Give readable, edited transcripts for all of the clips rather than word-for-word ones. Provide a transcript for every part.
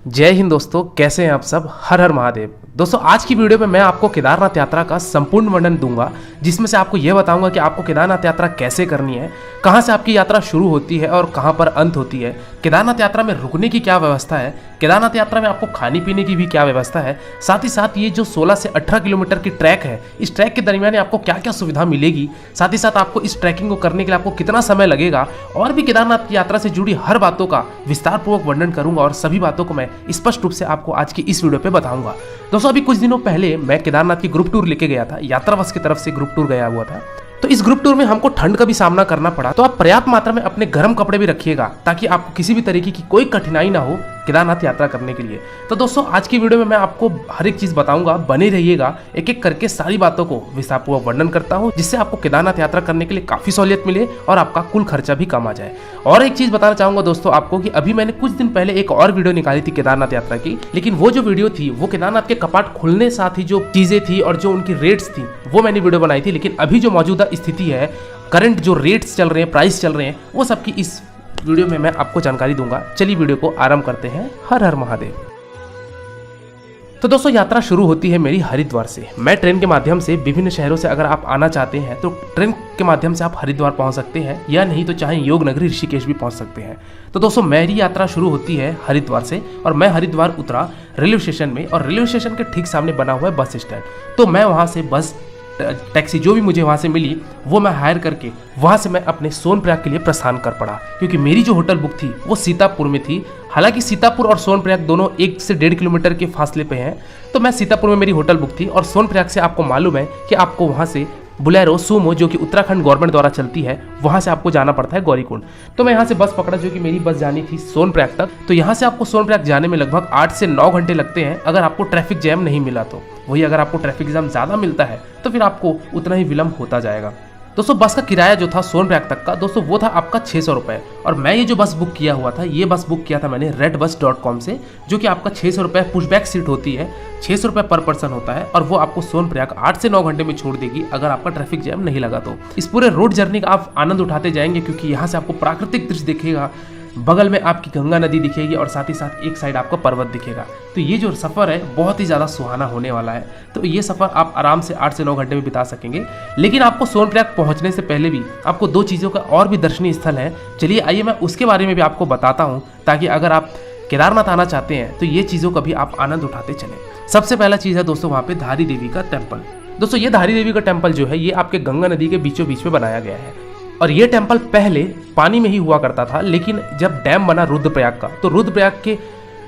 जय हिंद दोस्तों, कैसे हैं आप सब। हर हर महादेव। दोस्तों आज की वीडियो में मैं आपको केदारनाथ यात्रा का संपूर्ण वर्णन दूंगा, जिसमें से आपको यह बताऊंगा कि आपको केदारनाथ यात्रा कैसे करनी है, कहां से आपकी यात्रा शुरू होती है और कहां पर अंत होती है, केदारनाथ यात्रा में रुकने की क्या व्यवस्था है, केदारनाथ यात्रा में आपको खाने पीने की भी क्या व्यवस्था है, साथ ही साथ ये जो 16 से 18 किलोमीटर की ट्रैक है, इस ट्रैक के दरमियान आपको क्या क्या सुविधा मिलेगी, साथ ही साथ आपको इस ट्रैकिंग को करने के लिए आपको कितना समय लगेगा, और भी केदारनाथ की यात्रा से जुड़ी हर बातों का विस्तारपूर्वक वर्णन करूंगा और सभी बातों को मैं स्पष्ट रूप से आपको आज की इस वीडियो पे बताऊंगा। दोस्तों अभी कुछ दिनों पहले मैं केदारनाथ की ग्रुप टूर लेके गया था, यात्रावश की तरफ से ग्रुप टूर गया हुआ था। तो इस ग्रुप टूर में हमको ठंड का भी सामना करना पड़ा, तो आप पर्याप्त मात्रा में अपने गर्म कपड़े भी रखिएगा ताकि आपको किसी भी तरीके की कोई कठिनाई ना हो केदारनाथ यात्रा करने के लिए। तो दोस्तों आज की वीडियो में मैं आपको हर एक चीज बताऊंगा, बने रहिएगा, एक एक करके सारी बातों को विस्तारपूर्वक वर्णन करता हूं, जिससे आपको केदारनाथ यात्रा करने के लिए काफी सहूलियत मिले और आपका कुल खर्चा भी कम आ जाए। और एक चीज बताना चाहूंगा दोस्तों आपको कि अभी मैंने कुछ दिन पहले एक और वीडियो निकाली थी केदारनाथ यात्रा की, लेकिन वो जो वीडियो थी वो केदारनाथ के कपाट खुलने साथ ही जो चीजें थी और जो उनकी रेट्स थी वो मैंने वीडियो बनाई थी। लेकिन अभी जो मौजूदा स्थिति है, करंट जो रेट्स चल रहे हैं, प्राइस चल रहे हैं, वो सबकी इस वीडियो में मैं आपको जानकारी दूंगा। चलिए वीडियो को आरंभ करते हैं। हर हर महादेव। तो दोस्तों यात्रा शुरू होती है मेरी हरिद्वार से। मैं ट्रेन के माध्यम से विभिन्न शहरों से अगर आप आना चाहते हैं तो ट्रेन के माध्यम से आप हरिद्वार पहुंच सकते हैं, या नहीं तो चाहे योग नगरी ऋषिकेश भी पहुंच सकते हैं। तो दोस्तों मेरी यात्रा शुरू होती है हरिद्वार से और मैं हरिद्वार उतरा रेलवे स्टेशन में, और रेलवे स्टेशन के ठीक सामने बना हुआ है बस स्टैंड। तो मैं वहाँ से बस टैक्सी जो भी मुझे वहाँ से मिली वो मैं हायर करके वहाँ से मैं अपने सोनप्रयाग के लिए प्रस्थान कर पड़ा, क्योंकि मेरी जो होटल बुक थी वो सीतापुर में थी। हालांकि सीतापुर और सोनप्रयाग दोनों 1 से 1.5 किलोमीटर के फासले पे हैं, तो मैं सीतापुर में मेरी होटल बुक थी, और सोनप्रयाग से आपको मालूम है कि आपको वहाँ से बुलेरो सूमो जो कि उत्तराखंड गवर्नमेंट द्वारा चलती है, वहाँ से आपको जाना पड़ता है गौरीकुंड। तो मैं यहाँ से बस पकड़ा, जो कि मेरी बस जानी थी सोनप्रयाग तक। तो यहाँ से आपको सोनप्रयाग जाने में लगभग 8 से 9 घंटे लगते हैं, अगर आपको ट्रैफिक जैम नहीं मिला तो। वही अगर आपको ट्रैफिक जैम ज़्यादा मिलता है तो फिर आपको उतना ही विलम्ब होता जाएगा। दोस्तों बस का किराया जो था सोनप्रयाग तक का, दोस्तों वो था आपका 600 रुपये। और मैं ये जो बस बुक किया हुआ था, ये बस बुक किया था मैंने redbus.com से, जो कि आपका 600 रुपये पुशबैक सीट होती है, 600 रुपये पर पर्सन होता है, और वो आपको सोनप्रयाग 8 से 9 घंटे में छोड़ देगी अगर आपका ट्रैफिक जैम नहीं लगा तो। इस पूरे रोड जर्नी का आप आनंद उठाते जाएंगे, क्योंकि यहाँ से आपको प्राकृतिक दृश्य दिखेगा, बगल में आपकी गंगा नदी दिखेगी और साथ ही साथ एक साइड आपका पर्वत दिखेगा। तो ये जो सफ़र है बहुत ही ज़्यादा सुहाना होने वाला है। तो ये सफ़र आप आराम से 8 से 9 घंटे में बिता सकेंगे। लेकिन आपको सोनप्रयाग पहुंचने से पहले भी आपको 2 चीज़ों का और भी दर्शनीय स्थल है। चलिए आइए मैं उसके बारे में भी आपको बताता हूँ, ताकि अगर आप केदारनाथ आना चाहते हैं तो ये चीज़ों का भी आप आनंद उठाते चलें। सबसे पहला चीज़ है दोस्तों वहाँ पर धारी देवी का टेम्पल। दोस्तों ये धारी देवी का टेम्पल जो है ये आपके गंगा नदी के बीचों बीच में बनाया गया है, और ये टेम्पल पहले पानी में ही हुआ करता था। लेकिन जब डैम बना रुद्रप्रयाग का, तो रुद्रप्रयाग के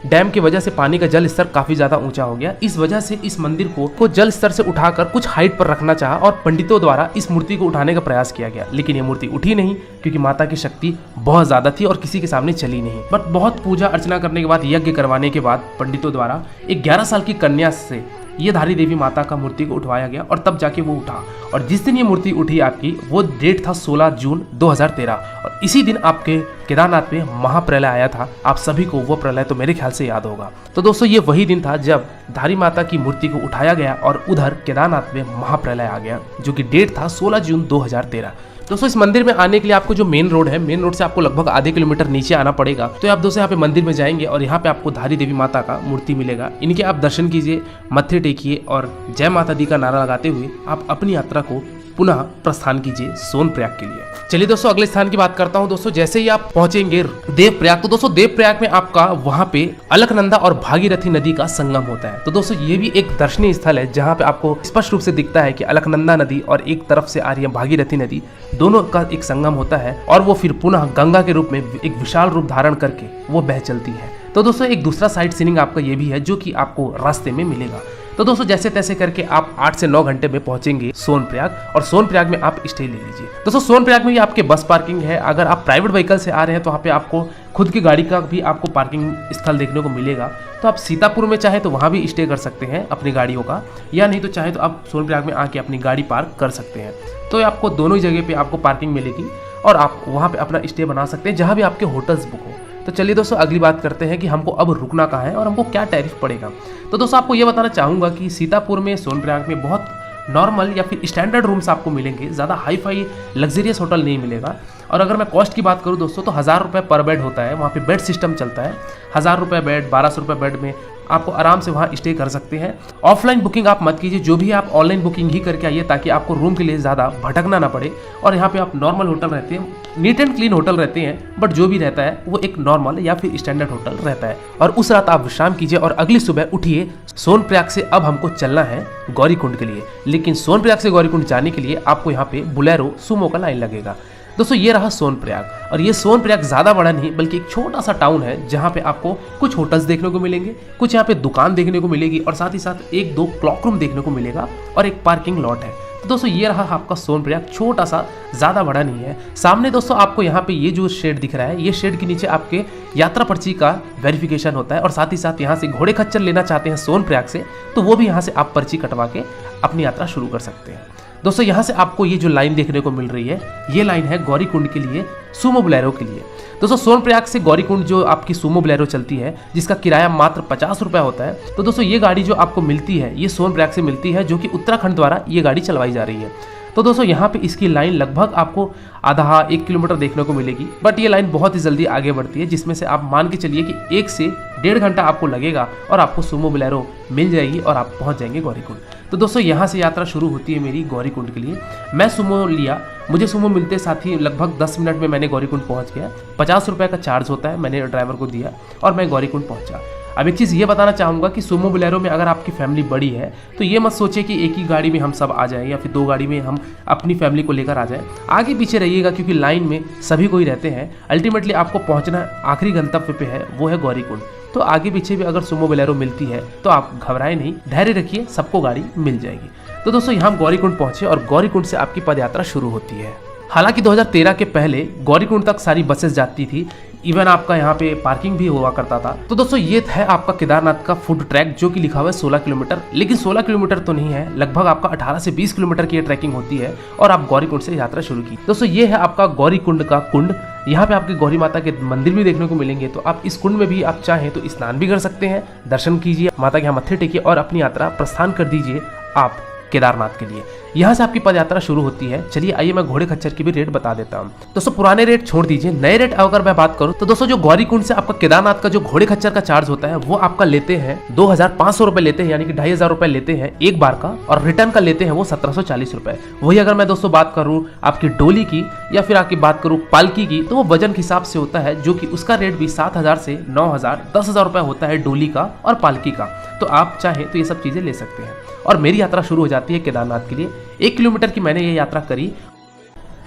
डैम की वजह से पानी का जल स्तर काफ़ी ज़्यादा ऊंचा हो गया। इस वजह से इस मंदिर को जल स्तर से उठाकर कुछ हाइट पर रखना चाहा, और पंडितों द्वारा इस मूर्ति को उठाने का प्रयास किया गया। लेकिन ये मूर्ति उठी नहीं, क्योंकि माता की शक्ति बहुत ज़्यादा थी और किसी के सामने चली नहीं। बट बहुत पूजा अर्चना करने के बाद, यज्ञ करवाने के बाद पंडितों द्वारा एक 11 साल की कन्या से ये धारी देवी माता का मूर्ति को उठवाया गया, और तब जाके वो उठा। और जिस दिन ये मूर्ति उठी आपकी, वो डेट था 16 जून 2013, और इसी दिन आपके केदारनाथ में महाप्रलय आया था। आप सभी को वो प्रलय तो मेरे ख्याल से याद होगा। तो दोस्तों ये वही दिन था जब धारी माता की मूर्ति को उठाया गया और उधर केदारनाथ में महाप्रलय आ गया, जो कि डेट था 16 जून 2013। दोस्तों इस मंदिर में आने के लिए आपको जो मेन रोड है, मेन रोड से आपको लगभग आधे किलोमीटर नीचे आना पड़ेगा। तो आप दोस्तों यहाँ पे मंदिर में जाएंगे और यहाँ पे आपको धारी देवी माता का मूर्ति मिलेगा। इनके आप दर्शन कीजिए, मत्थे टेकिए और जय माता दी का नारा लगाते हुए आप अपनी यात्रा को पुनः प्रस्थान कीजिए सोनप्रयाग के लिए। चलिए दोस्तों अगले स्थान की बात करता हूं। दोस्तों जैसे ही आप पहुंचेंगे देवप्रयाग, तो दोस्तों देवप्रयाग में आपका वहां पे अलकनंदा और भागीरथी नदी का संगम होता है। तो दोस्तों ये भी एक दर्शनीय स्थल है, जहां पे आपको स्पष्ट रूप से दिखता है कि अलकनंदा नदी और एक तरफ से आ रही है भागीरथी नदी, दोनों का एक संगम होता है, और वो फिर पुनः गंगा के रूप में एक विशाल रूप धारण करके वो बह चलती है। तो दोस्तों एक दूसरा साइट सीइंग आपका ये भी है, जो कि आपको रास्ते में मिलेगा। तो दोस्तों जैसे तैसे करके आप 8 से 9 घंटे में पहुंचेंगे सोनप्रयाग, और सोनप्रयाग में आप स्टे ले लीजिए। दोस्तों सोनप्रयाग में ही आपके बस पार्किंग है। अगर आप प्राइवेट व्हीकल से आ रहे हैं तो वहाँ पे आपको खुद की गाड़ी का भी आपको पार्किंग स्थल देखने को मिलेगा। तो आप सीतापुर में चाहे तो वहाँ भी स्टे कर सकते हैं अपनी गाड़ियों का, या नहीं तो चाहे तो आप सोनप्रयाग में आके अपनी गाड़ी पार्क कर सकते हैं। तो आपको दोनों ही जगह पे आपको पार्किंग मिलेगी, और आप वहाँ पे अपना स्टे बना सकते हैं जहाँ भी आपके होटल्स बुक हो। तो चलिए दोस्तों अगली बात करते हैं कि हमको अब रुकना कहाँ है और हमको क्या टैरिफ पड़ेगा। तो दोस्तों आपको ये बताना चाहूँगा कि सीतापुर में, सोनप्रयाग में बहुत नॉर्मल या फिर स्टैंडर्ड रूम्स आपको मिलेंगे, ज़्यादा हाई फाई लग्जरियस होटल नहीं मिलेगा। और अगर मैं कॉस्ट की बात करूँ दोस्तों तो 1000 रुपये पर बेड होता है, वहाँ पे बेड सिस्टम चलता है। 1000 रुपये बेड, 1200 रुपये बेड में आपको आराम से वहाँ स्टे कर सकते हैं। ऑफलाइन बुकिंग आप मत कीजिए, जो भी आप ऑनलाइन बुकिंग ही करके आइए ताकि आपको रूम के लिए ज़्यादा भटकना ना पड़े। और यहाँ पे आप नॉर्मल होटल रहते हैं, नीट एंड क्लीन होटल रहते हैं, बट जो भी रहता है वो एक नॉर्मल या फिर स्टैंडर्ड होटल रहता है। और उस रात आप विश्राम कीजिए और अगली सुबह उठिए। सोनप्रयाग से अब हमको चलना है गौरीकुंड के लिए, लेकिन सोनप्रयाग से गौरीकुंड जाने के लिए आपको यहाँ पे बुलेरो सुमो का लाइन लगेगा। दोस्तों ये रहा सोनप्रयाग, और ये सोनप्रयाग ज़्यादा बड़ा नहीं बल्कि एक छोटा सा टाउन है जहाँ पे आपको कुछ होटल्स देखने को मिलेंगे, कुछ यहाँ पे दुकान देखने को मिलेगी और साथ ही साथ 1-2 क्लॉक रूम देखने को मिलेगा और एक पार्किंग लॉट है। तो दोस्तों ये रहा आपका सोनप्रयाग, छोटा सा, ज़्यादा बड़ा नहीं है। सामने दोस्तों आपको यहाँ पे ये जो शेड दिख रहा है, ये शेड के नीचे आपके यात्रा पर्ची का वेरिफिकेशन होता है और साथ ही साथ यहाँ से घोड़े खच्चर लेना चाहते हैं सोनप्रयाग से तो वो भी यहाँ से आप पर्ची कटवा के अपनी यात्रा शुरू कर सकते हैं। दोस्तों यहाँ से आपको ये जो लाइन देखने को मिल रही है, ये लाइन है गौरीकुंड के लिए सुमो बुलेरो के लिए। दोस्तों सोनप्रयाग से गौरीकुंड जो आपकी सुमो बुलेरो चलती है जिसका किराया मात्र 50 रुपये होता है। तो दोस्तों ये गाड़ी जो आपको मिलती है ये सोनप्रयाग से मिलती है, जो कि उत्तराखंड द्वारा ये गाड़ी चलवाई जा रही है। तो दोस्तों यहाँ पे इसकी लाइन लगभग आपको आधा 1 किलोमीटर देखने को मिलेगी, बट ये लाइन बहुत ही जल्दी आगे बढ़ती है, जिसमें से आप मान के चलिए कि 1 से 1.5 घंटा आपको लगेगा और आपको सुमो बुलेरो मिल जाएगी और आप पहुँच जाएंगे गौरीकुंड। तो दोस्तों यहाँ से यात्रा शुरू होती है मेरी गौरीकुंड के लिए। मैं सुमो लिया, मुझे सुमो मिलते साथ ही लगभग 10 मिनट में मैंने गौरीकुंड पहुँच गया। 50 रुपये का चार्ज होता है, मैंने ड्राइवर को दिया और मैं गौरीकुंड पहुँचा। अब एक चीज़ ये बताना चाहूँगा कि सुमो बुलेरो में अगर आपकी फैमिली बड़ी है तो ये मत सोचिए कि एक ही गाड़ी में हम सब आ जाएं या फिर 2 गाड़ी में हम अपनी फैमिली को लेकर आ जाएं। आगे पीछे रहिएगा क्योंकि लाइन में सभी कोई रहते हैं। अल्टीमेटली आपको पहुँचना आखिरी गंतव्य पे है, वो है गौरीकुंड। तो आगे पीछे भी अगर सुमो बुलेरो मिलती है तो आप घबराएं नहीं, धैर्य रखिए, सबको गाड़ी मिल जाएगी। तो दोस्तों यहाँ गौरीकुंड पहुँचे और गौरीकुंड से आपकी पदयात्रा शुरू होती है। हालांकि 2013 के पहले गौरीकुंड तक सारी बसेस जाती थी, इवन आपका यहाँ पे पार्किंग भी हुआ करता था। तो दोस्तों ये है आपका केदारनाथ का फूड ट्रैक जो कि लिखा हुआ है 16 किलोमीटर, लेकिन 16 किलोमीटर तो नहीं है, लगभग आपका 18 से 20 किलोमीटर की ये ट्रैकिंग होती है और आप गौरीकुंड से यात्रा शुरू की। दोस्तों ये है आपका गौरीकुंड का कुंड, यहाँ पे आपके गौरी माता के मंदिर भी देखने को मिलेंगे। तो आप इस कुंड में भी आप चाहें तो स्नान भी कर सकते हैं, दर्शन कीजिए, माता के यहाँ मत्थे टेकिए और अपनी यात्रा प्रस्थान कर दीजिए आप केदारनाथ के लिए। यहाँ से आपकी पदयात्रा शुरू होती है। चलिए आइए मैं घोड़े खच्चर की भी रेट बता देता हूँ। दोस्तों पुराने रेट छोड़ दीजिए, नए रेट अगर मैं बात करूँ तो दोस्तों जो गौरीकुंड से आपका केदारनाथ का जो घोड़े खच्चर का चार्ज होता है वो आपका लेते हैं 2500 रुपए लेते हैं, यानी कि 2500 रुपए लेते हैं एक बार का, और रिटर्न का लेते हैं वो 1740 रुपए। वही अगर मैं दोस्तों बात करूँ आपकी डोली की या फिर आपकी बात करूँ पालकी की तो वो वजन के हिसाब से होता है, जो कि उसका रेट भी 7000 से 9000 10,000 रुपए होता है डोली का और पालकी का। तो आप चाहें तो ये सब चीजें ले सकते हैं। और मेरी यात्रा शुरू हो जाती है केदारनाथ के लिए। 1 किलोमीटर की मैंने ये यात्रा करी।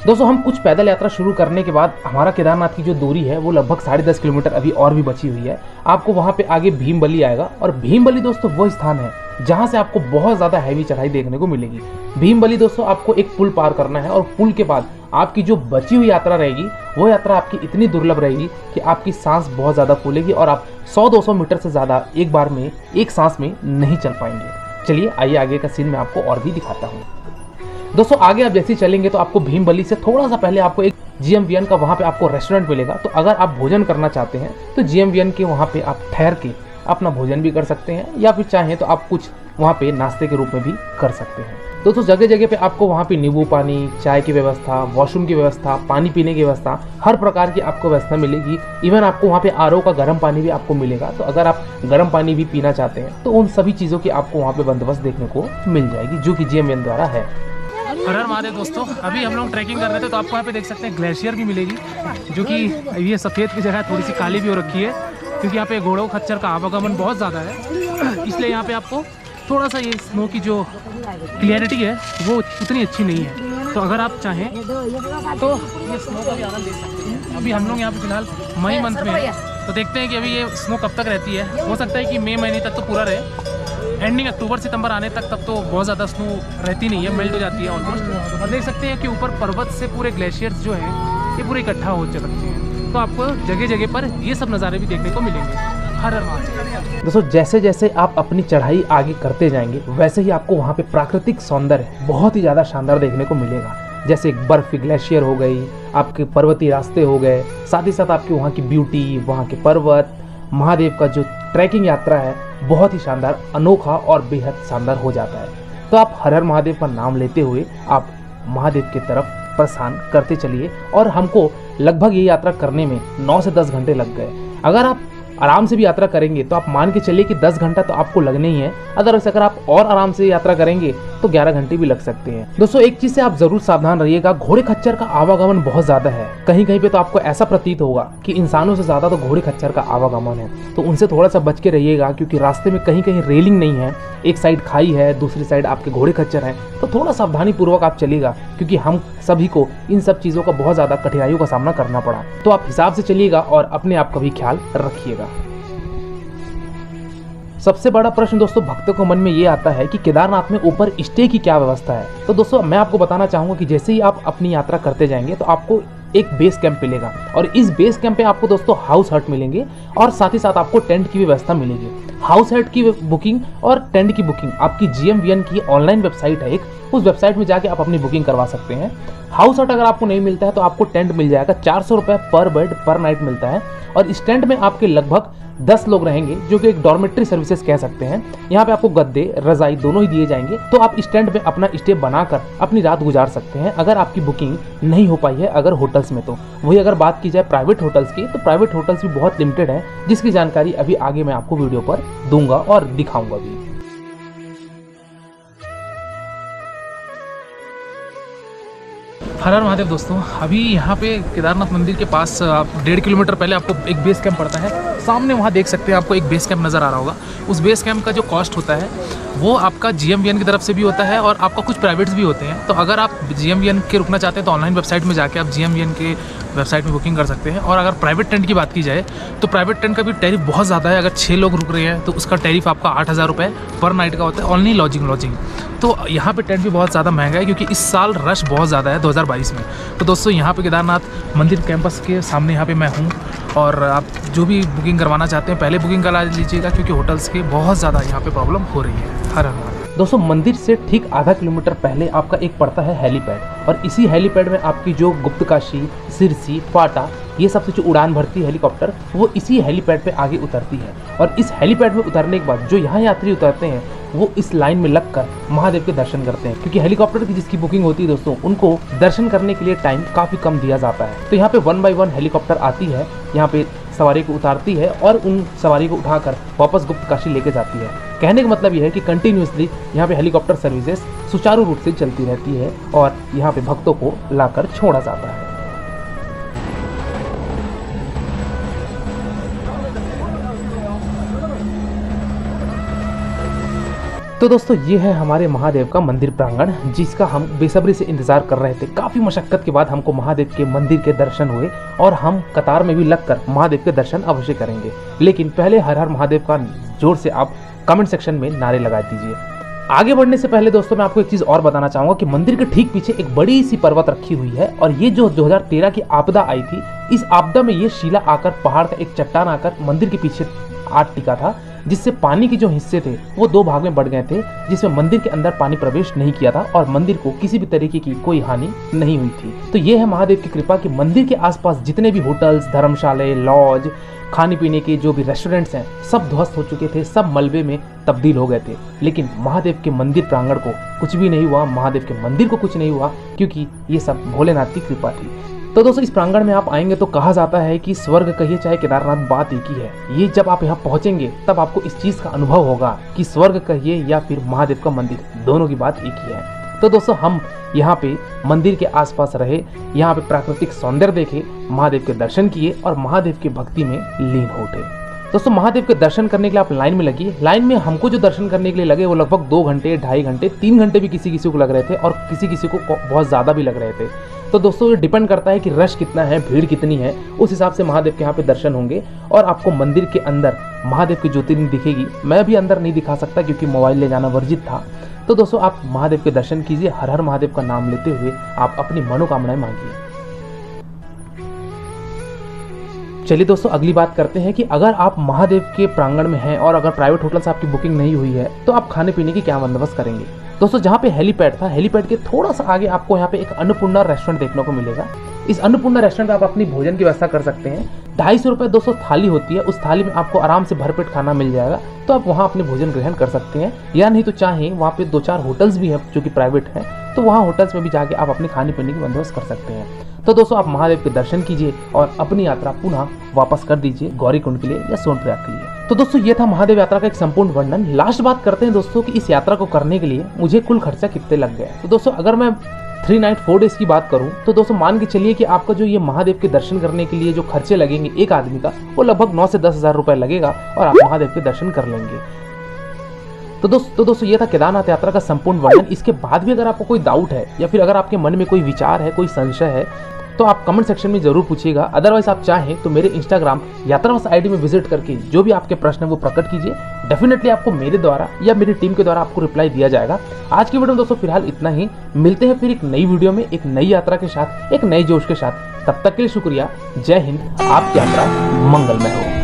दोस्तों हम कुछ पैदल यात्रा शुरू करने के बाद हमारा केदारनाथ की जो दूरी है वो लगभग 10.5 किलोमीटर अभी और भी बची हुई है। आपको वहाँ पे आगे भीमबली आएगा और भीमबली दोस्तों वो स्थान है जहाँ से आपको बहुत ज़्यादा हैवी चढ़ाई देखने को मिलेगी। भीमबली दोस्तों आपको एक पुल पार करना है और पुल के बाद आपकी जो बची हुई यात्रा रहेगी वो यात्रा आपकी इतनी दुर्लभ रहेगी कि आपकी सांस बहुत ज़्यादा फूलेगी और आप 100-200 मीटर से ज़्यादा एक बार में एक सांस में नहीं चल पाएंगे। चलिए आइए आगे का सीन मैं आपको और भी दिखाता हूँ। दोस्तों आगे आप जैसे चलेंगे तो आपको भीमबली से थोड़ा सा पहले आपको एक GMVN का वहाँ पे आपको रेस्टोरेंट मिलेगा। तो अगर आप भोजन करना चाहते हैं तो GMVN के वहाँ पे आप ठहर के अपना भोजन भी कर सकते हैं, या फिर चाहें तो आप कुछ वहाँ पे नाश्ते के रूप में भी कर सकते हैं। दोस्तों जगह जगह पे आपको वहाँ पे नींबू पानी, चाय की व्यवस्था, वॉशरूम की व्यवस्था, पानी पीने की व्यवस्था, हर प्रकार की आपको व्यवस्था मिलेगी। इवन आपको वहाँ पे RO का गर्म पानी भी आपको मिलेगा। तो अगर आप गर्म पानी भी पीना चाहते हैं तो उन सभी चीज़ों की आपको वहाँ पे बंदोबस्त देखने को मिल जाएगी, जो कि GMVN द्वारा है। हर हर महादेव दोस्तों, अभी हम लोग ट्रैकिंग कर रहे थे तो आपको यहाँ पे देख सकते हैं ग्लेशियर भी मिलेगी, जो कि ये सफ़ेद की जगह थोड़ी सी काली भी हो रखी है क्योंकि यहाँ पे घोड़ों खच्चर का आवागमन बहुत ज़्यादा है, इसलिए यहाँ पे आपको थोड़ा सा ये स्नो की जो क्लियरिटी है वो उतनी अच्छी नहीं है। तो अगर आप चाहें तो ये स्नो का भी आनंद ले सकते हैं। अभी हम लोग यहाँ पे फिलहाल मई मंथ में हैं, तो देखते हैं कि अभी ये स्नो कब तक रहती है। हो सकता है कि मई महीने तक तो पूरा रहे, एंडिंग अक्टूबर सितंबर आने तक तब तो बहुत ज़्यादा स्नो रहती नहीं है, मेल्ट हो जाती है ऑलमोस्ट। और देख सकते हैं कि ऊपर पर्वत से पूरे ग्लेशियर्स जो हैं ये पूरे इकट्ठा हो चलते हैं, तो आपको जगह जगह पर ये सब नज़ारे भी देखने को मिलेंगे। हर हर महादेव। दोस्तों जैसे जैसे आप अपनी चढ़ाई आगे करते जाएंगे वैसे ही आपको वहाँ पे प्राकृतिक सौंदर्य बहुत ही ज़्यादा शानदार देखने को मिलेगा। जैसे एक बर्फ ग्लेशियर हो गई, आपके पर्वतीय रास्ते हो गए, साथ ही साथ आपकी वहाँ की ब्यूटी, वहाँ के पर्वत, महादेव का जो ट्रैकिंग यात्रा है बहुत ही शानदार, अनोखा और बेहद शानदार हो जाता है। तो आप हर हर महादेव का नाम लेते हुए आप महादेव की तरफ प्रस्थान करते चलिए। और हमको लगभग ये यात्रा करने में 9 से 10 घंटे लग गए। अगर आप आराम से भी यात्रा करेंगे तो आप मान के चलिए कि 10 घंटा तो आपको लगने ही है। अदरवाइज अगर आप और आराम से यात्रा करेंगे तो 11 घंटे भी लग सकते हैं। दोस्तों एक चीज से आप जरूर सावधान रहिएगा, घोड़े खच्चर का आवागमन बहुत ज्यादा है। कहीं कहीं पे तो आपको ऐसा प्रतीत होगा कि इंसानों से ज्यादा तो घोड़े खच्चर का आवागमन है, तो उनसे थोड़ा सा बच के रहिएगा, क्योंकि रास्ते में कहीं कहीं रेलिंग नहीं है, एक साइड खाई है, दूसरी साइड आपके घोड़े खच्चर है। तो थोड़ा सावधानी पूर्वक आप चलिएगा, क्योंकि हम सभी को इन सब चीजों का बहुत ज्यादा कठिनाइयों का सामना करना पड़ा। तो आप हिसाब से चलिएगा और अपने आप का भी ख्याल रखिएगा। सबसे बड़ा प्रश्न दोस्तों भक्तों को मन में ये आता है कि केदारनाथ में ऊपर स्टे की क्या व्यवस्था है। तो दोस्तों मैं आपको बताना चाहूंगा कि जैसे ही आप अपनी यात्रा करते जाएंगे तो आपको एक बेस कैंप मिलेगा, और इस बेस कैंप पे आपको दोस्तों हाउस हट मिलेंगे और साथ ही साथ आपको टेंट की भी व्यवस्था मिलेगी। हाउस हट की बुकिंग और टेंट की बुकिंग आपकी GMVN की ऑनलाइन वेबसाइट है एक, उस वेबसाइट में जाके आप अपनी बुकिंग करवा सकते हैं। हाउस हट अगर आपको नहीं मिलता है तो आपको टेंट मिल जाएगा, 400 रुपये पर बेड पर नाइट मिलता है। और इस टेंट में आपके लगभग 10 लोग रहेंगे, जो कि एक डॉर्मेट्री सर्विसेज कह सकते हैं। यहाँ पे आपको गद्दे रजाई दोनों ही दिए जाएंगे, तो आप इस टेंट में अपना स्टे बनाकर अपनी रात गुजार सकते हैं अगर आपकी बुकिंग नहीं हो पाई है अगर होटल्स में। तो वही अगर बात की जाए प्राइवेट होटल्स की, तो प्राइवेट होटल्स भी बहुत लिमिटेड है, जिसकी जानकारी अभी आगे मैं आपको वीडियो पर दूंगा और दिखाऊंगा भी। हर हर महादेव दोस्तों, अभी यहाँ पे केदारनाथ मंदिर के पास 1.5 किलोमीटर पहले आपको एक बेस कैंप पड़ता है। सामने वहाँ देख सकते हैं, आपको एक बेस कैंप नज़र आ रहा होगा। उस बेस कैंप का जो कॉस्ट होता है वो आपका GMVN की तरफ से भी होता है और आपका कुछ प्राइवेट्स भी होते हैं। तो अगर आप GMVN के रुकना चाहते हैं तो ऑनलाइन वेबसाइट में जाके आप GMVN के वेबसाइट में बुकिंग कर सकते हैं। और अगर प्राइवेट टेंट की बात की जाए तो प्राइवेट टेंट का भी टैरिफ बहुत ज़्यादा है। अगर 6 लोग रुक रहे हैं तो उसका टैरिफ आपका 8,000 रुपये पर नाइट का होता है, ओनली लॉजिंग। तो यहाँ पे टेंट भी बहुत ज़्यादा महंगा है, क्योंकि इस साल रश बहुत ज़्यादा है 2022 में। तो दोस्तों यहाँ पे केदारनाथ मंदिर कैंपस के सामने यहाँ पे मैं हूँ, और आप जो भी बुकिंग करवाना चाहते हैं पहले बुकिंग करा लीजिएगा, क्योंकि होटल्स के बहुत ज़्यादा यहाँ पे प्रॉब्लम हो रही है। हर हर दोस्तों मंदिर से ठीक आधा किलोमीटर पहले आपका एक पड़ता है हेलीपैड, और इसी हेलीपैड में आपकी जो गुप्तकाशी, सिरसी, फाटा ये सबसे जो उड़ान भरती है हेलीकॉप्टर, वो इसी हेलीपैड पे आगे उतरती है। और इस हेलीपैड में उतरने के बाद जो यहाँ यात्री उतरते हैं वो इस लाइन में लगकर महादेव के दर्शन करते हैं, क्योंकि हेलीकॉप्टर की जिसकी बुकिंग होती है दोस्तों उनको दर्शन करने के लिए टाइम काफ़ी कम दिया जाता है। तो यहाँ पे 1 बाय 1 हेलीकॉप्टर आती है, यहाँ पे सवारी को उतारती है और उन सवारी को उठाकर वापस गुप्तकाशी लेके जाती है। कहने का मतलब यह है कि कंटिन्यूसली यहाँ पे हेलीकॉप्टर सर्विसेज सुचारू रूप से चलती रहती है और यहाँ पे भक्तों को लाकर छोड़ा जाता है। तो दोस्तों ये है हमारे महादेव का मंदिर प्रांगण, जिसका हम बेसब्री से इंतजार कर रहे थे। काफ़ी मशक्कत के बाद हमको महादेव के मंदिर के दर्शन हुए और हम कतार में भी लगकर महादेव के दर्शन अवश्य करेंगे। लेकिन पहले हर हर महादेव का जोर से आप कमेंट सेक्शन में नारे लगा दीजिए। आगे बढ़ने से पहले दोस्तों मैं आपको एक चीज़ और बताना चाहूँगा कि मंदिर के ठीक पीछे एक बड़ी सी पर्वत रखी हुई है, और ये जो 2013 की आपदा आई थी, इस आपदा में ये शिला आकर, पहाड़ का एक चट्टान आकर मंदिर के पीछे आट टिका था, जिससे पानी के जो हिस्से थे वो 2 भाग में बढ़ गए थे, जिसमें मंदिर के अंदर पानी प्रवेश नहीं किया था और मंदिर को किसी भी तरीके की कोई हानि नहीं हुई थी। तो ये है महादेव की कृपा कि मंदिर के आसपास जितने भी होटल्स, धर्मशाले, लॉज, खाने पीने के जो भी रेस्टोरेंट्स हैं सब ध्वस्त हो चुके थे, सब मलबे में तब्दील हो गए थे। लेकिन महादेव के मंदिर प्रांगण को कुछ भी नहीं हुआ, महादेव के मंदिर को कुछ नहीं हुआ, क्योंकि ये सब भोलेनाथ की कृपा थी। तो दोस्तों इस प्रांगण में आप आएंगे तो कहा जाता है कि स्वर्ग कहिए चाहे केदारनाथ, बात एक ही है। ये जब आप यहाँ पहुंचेंगे तब आपको इस चीज का अनुभव होगा कि स्वर्ग कहिए या फिर महादेव का मंदिर, दोनों की बात एक ही है। तो दोस्तों हम यहाँ पे मंदिर के आसपास रहे, यहाँ पे प्राकृतिक सौंदर्य देखे, महादेव के दर्शन किए और महादेव की भक्ति में लीन हो उठे। दोस्तों महादेव के दर्शन करने के लिए आप लाइन में लगिए। लाइन में हमको जो दर्शन करने के लिए लगे वो लगभग 2 घंटे, 2.5 घंटे, 3 घंटे भी किसी किसी को लग रहे थे और किसी किसी को बहुत ज़्यादा भी लग रहे थे। तो दोस्तों ये डिपेंड करता है कि रश कितना है, भीड़ कितनी है, उस हिसाब से महादेव के यहाँ पे दर्शन होंगे और आपको मंदिर के अंदर महादेव की ज्योतिर्लिंग दिखेगी। मैं भी अंदर नहीं दिखा सकता क्योंकि मोबाइल ले जाना वर्जित था। तो दोस्तों आप महादेव के दर्शन कीजिए, हर हर महादेव का नाम लेते हुए आप अपनी मनोकामनाएं मांगिए। चलिए दोस्तों अगली बात करते हैं कि अगर आप महादेव के प्रांगण में हैं और अगर प्राइवेट होटल से आपकी बुकिंग नहीं हुई है तो आप खाने पीने की क्या बंदोबस्त करेंगे। दोस्तों जहाँ पे हेलीपैड था, हेलीपैड के थोड़ा सा आगे आपको यहाँ पे एक अन्नपूर्णा रेस्टोरेंट देखने को मिलेगा। इस अन्नपूर्णा रेस्टोरेंट में आप अपनी भोजन की व्यवस्था कर सकते हैं। 250 रुपये दोस्तों थाली होती है, उस थाली में आपको आराम से भरपेट खाना मिल जाएगा, तो आप वहाँ अपने भोजन ग्रहण कर सकते हैं। या नहीं तो चाहें वहाँ पे 2-4 होटल्स भी हैं जो कि प्राइवेट हैं, तो वहाँ होटल्स में भी जाके आप अपने खाने पीने की बंदोबस्त कर सकते हैं। तो दोस्तों आप महादेव के दर्शन कीजिए और अपनी यात्रा पुनः वापस कर दीजिए गौरीकुंड के लिए या सोनप्रयाग के लिए। तो दोस्तों ये था महादेव यात्रा का एक संपूर्ण वर्णन। लास्ट बात करते हैं दोस्तों कि इस यात्रा को करने के लिए मुझे कुल खर्चा कितने लग गया। तो दोस्तों अगर मैं 3 नाइट 4 डेज की बात करूं तो दोस्तों मान के चलिए कि आपका जो ये महादेव के दर्शन करने के लिए जो खर्चे लगेंगे एक आदमी का, वो लगभग 9 से 10 हज़ार रुपए लगेगा और आप महादेव के दर्शन कर लेंगे। तो दोस्तों ये था केदारनाथ यात्रा का संपूर्ण वर्णन। इसके बाद भी अगर आपको कोई डाउट है या फिर अगर आपके मन में कोई विचार है, कोई संशय है, तो आप कमेंट सेक्शन में जरूर पूछिएगा। अदरवाइज आप चाहें तो मेरे इंस्टाग्राम यात्रावास आईडी में विजिट करके जो भी आपके प्रश्न है वो प्रकट कीजिए। डेफिनेटली आपको मेरे द्वारा या मेरी टीम के द्वारा आपको रिप्लाई दिया जाएगा। आज की वीडियो में दोस्तों फिलहाल इतना ही। मिलते हैं फिर एक नई वीडियो में एक नई यात्रा के साथ, एक नए जोश के साथ। तब तक के लिए शुक्रिया। जय हिंद। आपकी यात्रा मंगलमय हो।